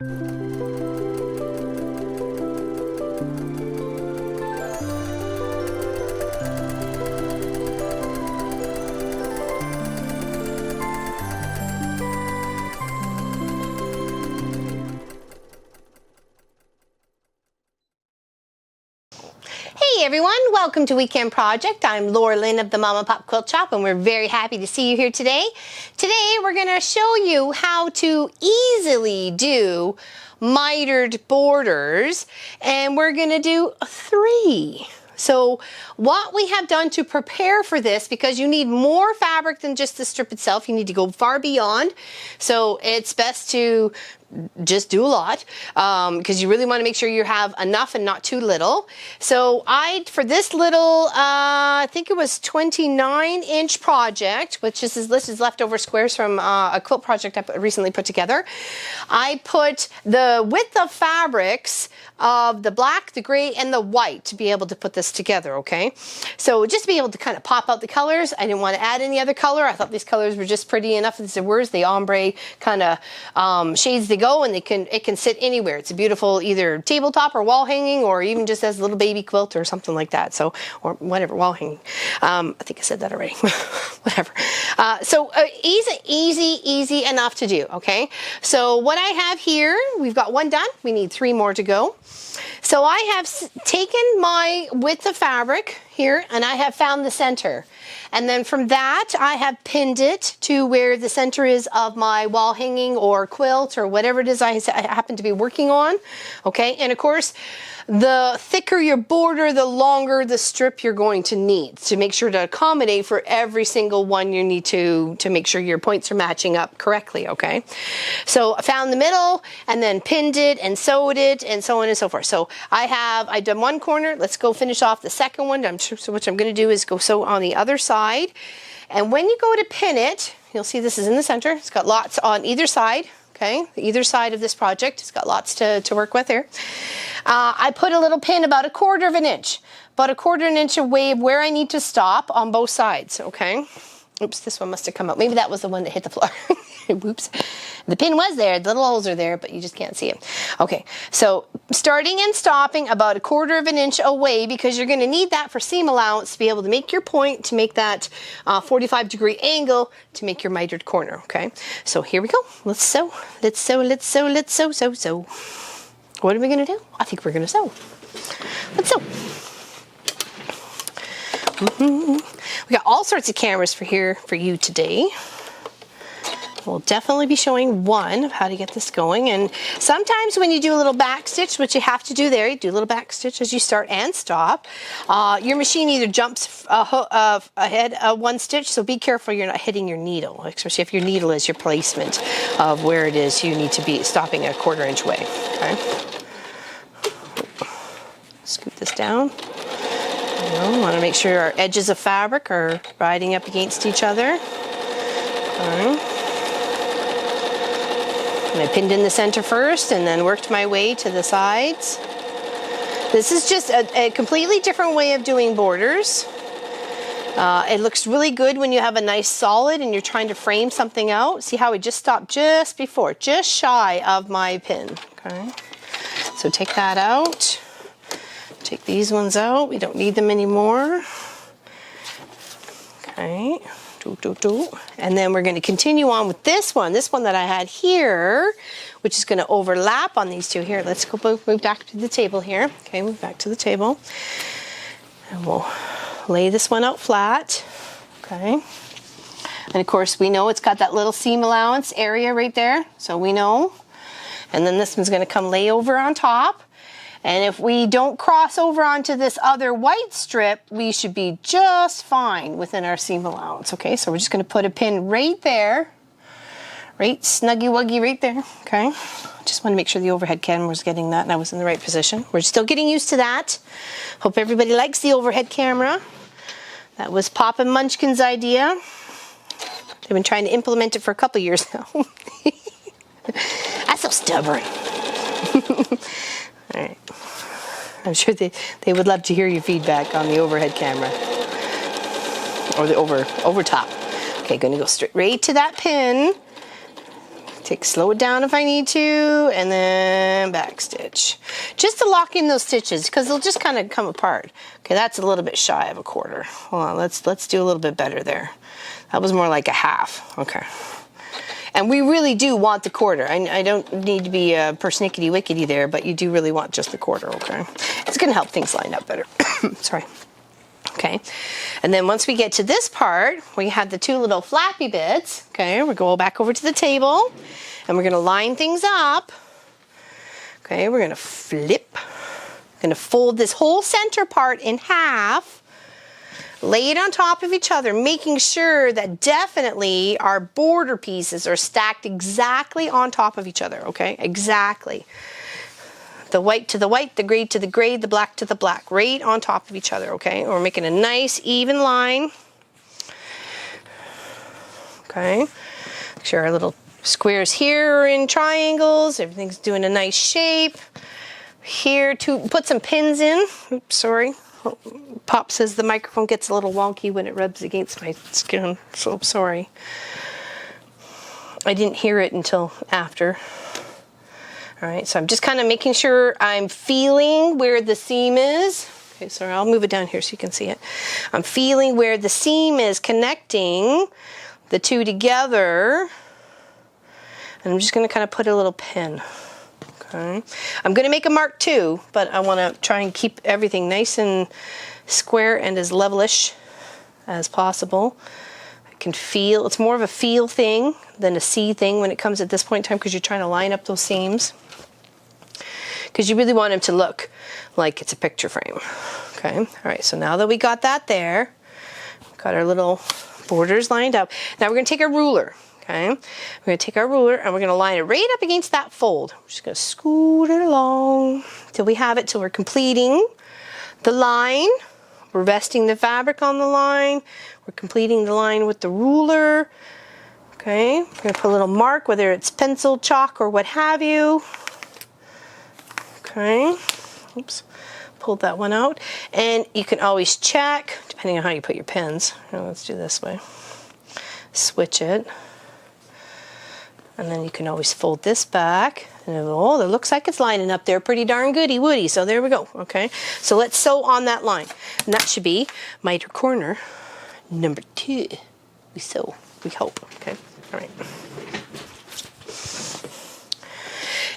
Hey everyone, welcome to Weekend Project. I'm Laura Lynn of the Mama Pop Quilt Shop, and we're very happy to see you here today. Today we're going to show you how to easily do mitered borders, and we're going to do 3. So what we have done to prepare for this, because you need more fabric than just the strip itself, you need to go far beyond. So it's best to just do a lot because you really want to make sure you have enough and not too little. So for this little, I think it was 29-inch project, which is this is leftover squares from a quilt project I recently put together. I put the width of fabrics of the black, the gray, and the white to be able to put this together, okay? So just to be able to kind of pop out the colors. I didn't want to add any other color. I thought these colors were just pretty enough as they were. The ombre kind of shades they go, and it can sit anywhere. It's a beautiful either tabletop or wall hanging, or even just as a little baby quilt or something like that. So, or whatever, wall hanging. I think I said that already. Whatever. So easy enough to do, okay? So what I have here, we've got 1 done. We need 3 more to go. So I have taken my width of fabric here, and I have found the center. And then from that, I have pinned it to where the center is of my wall hanging or quilt or whatever it is I happen to be working on. Okay, and of course, the thicker your border, the longer the strip you're going to need to make sure to accommodate for every single one you need to make sure your points are matching up correctly, okay? So I found the middle and then pinned it and sewed it and so on and so forth. So I've done 1 corner. Let's go finish off the second one. So what I'm going to do is go sew on the other side. And when you go to pin it, you'll see this is in the center. It's got lots on either side. Okay, either side of this project. It's got lots to work with here. I put a little pin about 1/4 of an inch, about 1/4 of an inch away of where I need to stop on both sides, okay? Oops, this one must have come out. Maybe that was the one that hit the floor. Whoops. The pin was there, the little holes are there, but you just can't see it. Okay, so starting and stopping about 1/4 of an inch away, because you're gonna need that for seam allowance to be able to make your point, to make that 45-degree angle, to make your mitered corner, okay? So here we go, let's sew, let's sew, let's sew, let's sew, sew, sew. What are we gonna do? I think we're gonna sew. Let's sew. We got all sorts of cameras for you today. We'll definitely be showing one of how to get this going. And sometimes when you do a little back stitch, which you have to do there, you do a little back stitch as you start and stop. Your machine either jumps ahead 1 stitch, so be careful you're not hitting your needle, especially if your needle is your placement of where it is you need to be stopping 1/4 inch away. Okay. Scoop this down. We want to make sure our edges of fabric are riding up against each other. Okay. And I pinned in the center first and then worked my way to the sides. This is just a completely different way of doing borders. It looks really good when you have a nice solid and you're trying to frame something out. See how I just stopped just before, just shy of my pin. Okay. So take that out. Take these ones out. We don't need them anymore. Okay. And then we're going to continue on with this one that I had here, which is going to overlap on these two here. Let's go move back to the table here. Okay, move back to the table. And we'll lay this one out flat. Okay. And of course, we know it's got that little seam allowance area right there. So we know. And then this one's going to come lay over on top. And if we don't cross over onto this other white strip, we should be just fine within our seam allowance. Okay, so we're just going to put a pin right there, right snuggy wuggy right there. Okay, just want to make sure the overhead camera was getting that and I was in the right position. We're still getting used to that. Hope everybody likes the overhead camera. That was Pop and Munchkin's idea. They've been trying to implement it for a couple years now. That's so stubborn. All right. I'm sure they would love to hear your feedback on the overhead camera or the over top. Okay, going to go straight right to that pin. Slow it down if I need to, and then back stitch. Just to lock in those stitches, because they'll just kind of come apart. Okay, that's a little bit shy of a quarter. Hold on, let's do a little bit better there. That was more like a half. Okay. And we really do want the quarter. I don't need to be persnickety-wickety there, but you do really want just the quarter, okay? It's gonna help things line up better. Sorry. Okay, and then once we get to this part, we have the two little flappy bits. Okay, we're going back over to the table, and we're gonna line things up. Okay, we're gonna flip. Gonna fold this whole center part in half, lay it on top of each other, making sure that definitely our border pieces are stacked exactly on top of each other, okay? Exactly. The white to the white, the gray to the gray, the black to the black, right on top of each other, okay? We're making a nice even line. Okay, make sure our little squares here are in triangles, everything's doing a nice shape. Here, put some pins in. Oops, sorry. Pop says the microphone gets a little wonky when it rubs against my skin, so sorry. I didn't hear it until after. All right, so I'm just kind of making sure I'm feeling where the seam is. Okay, sorry, I'll move it down here so you can see it. I'm feeling where the seam is connecting the two together. And I'm just gonna kind of put a little pin. Okay, I'm gonna make a mark too, but I wanna try and keep everything nice and square and as levelish as possible. I can feel, it's more of a feel thing than a see thing when it comes at this point in time, because you're trying to line up those seams. Because you really want them to look like it's a picture frame. Okay, all right, so now that we got that there, got our little borders lined up. Now we're gonna take our ruler, okay? We're gonna take our ruler and we're gonna line it right up against that fold. We're just gonna scoot it along till we have it, till we're completing the line. We're resting the fabric on the line. We're completing the line with the ruler. Okay, we're gonna put a little mark, whether it's pencil, chalk, or what have you. Okay, oops, pulled that one out. And you can always check, depending on how you put your pins. Let's do this way. Switch it. And then you can always fold this back. And oh, it looks like it's lining up there pretty darn goody-woody. So there we go, okay? So let's sew on that line. And that should be miter corner number 2. We sew, we hope, okay? All right.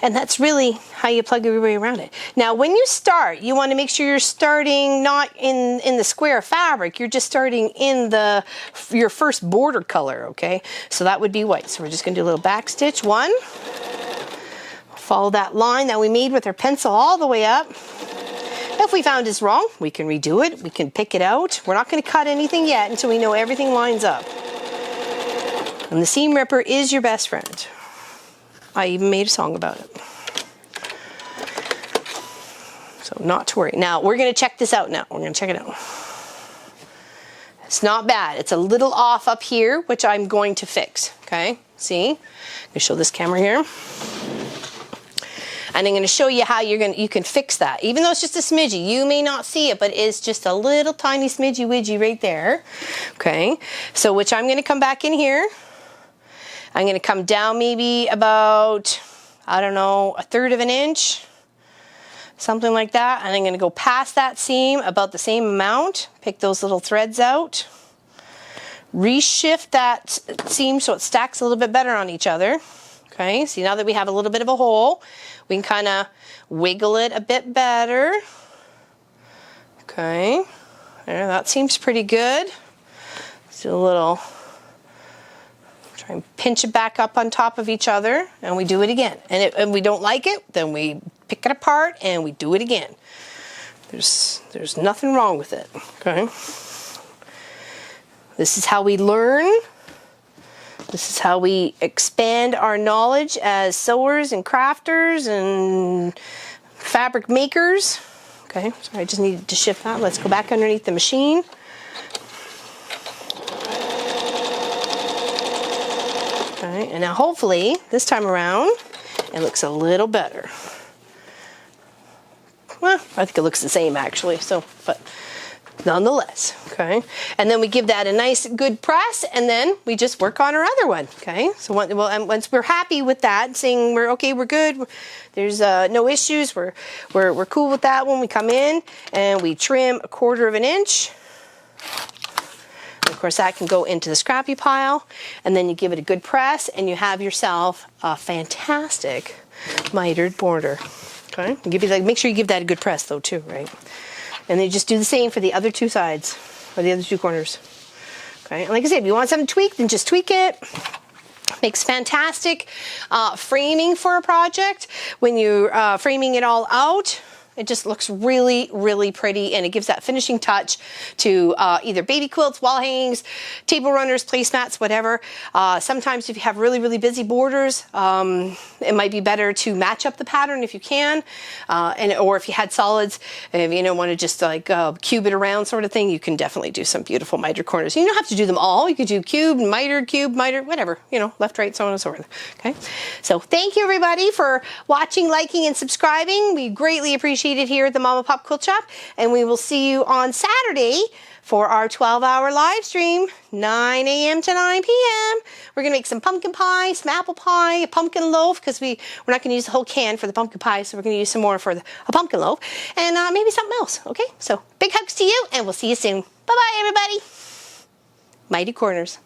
And that's really how you plug your way around it. Now, when you start, you want to make sure you're starting not in the square fabric. You're just starting in your first border color, okay? So that would be white. So we're just going to do a little back stitch. 1. Follow that line that we made with our pencil all the way up. If we found it's wrong, we can redo it. We can pick it out. We're not going to cut anything yet until we know everything lines up. And the seam ripper is your best friend. I even made a song about it. So not to worry. Now we're gonna check this out now. We're gonna check it out. It's not bad. It's a little off up here, which I'm going to fix, okay? See? I'm gonna show this camera here. And I'm gonna show you how you can fix that. Even though it's just a smidgy, you may not see it, but it's just a little tiny smidgy widgy right there, okay? So which I'm gonna come back in here. I'm going to come down maybe about, I don't know, 1/3 of an inch, something like that. And I'm going to go past that seam about the same amount, pick those little threads out, reshift that seam so it stacks a little bit better on each other. Okay, see, now that we have a little bit of a hole, we can kind of wiggle it a bit better. Okay, there, that seems pretty good. Let's do a little... Try and pinch it back up on top of each other, and we do it again. And we don't like it, then we pick it apart and we do it again. There's nothing wrong with it, okay? This is how we learn. This is how we expand our knowledge as sewers and crafters and fabric makers. Okay, so I just needed to shift that. Let's go back underneath the machine. Okay, and now hopefully this time around it looks a little better. Well, I think it looks the same actually. So, but nonetheless, okay? And then we give that a nice good press, and then we just work on our other one, okay? So once we're happy with that, saying we're okay, we're good, there's no issues, we're cool with that one, we come in and we trim 1/4 inch. Of course, that can go into the scrappy pile, and then you give it a good press, and you have yourself a fantastic mitered border. Okay, make sure you give that a good press though too, right? And then you just do the same for the other 2 sides, or the other 2 corners. Okay, and like I said, if you want something tweaked, then just tweak it. Makes fantastic framing for a project. When you're framing it all out, it just looks really, really pretty, and it gives that finishing touch to either baby quilts, wall hangings, table runners, placemats, whatever. Sometimes if you have really, really busy borders, it might be better to match up the pattern if you can, or if you had solids, if you don't want to just like cube it around sort of thing, you can definitely do some beautiful mitered corners. You don't have to do them all. You could do cube, mitered, whatever, you know, left, right, so on and so forth. Okay, so thank you everybody for watching, liking, and subscribing. We greatly appreciate it here at the Mama Pop Quilt Shop, and we will see you on Saturday for our 12-hour live stream, 9 a.m. to 9 p.m. We're gonna make some pumpkin pie, some apple pie, a pumpkin loaf, because we're not gonna use the whole can for the pumpkin pie, so we're gonna use some more for a pumpkin loaf, and maybe something else. Okay, so big hugs to you, and we'll see you soon. Bye-bye, everybody. Mighty Corners.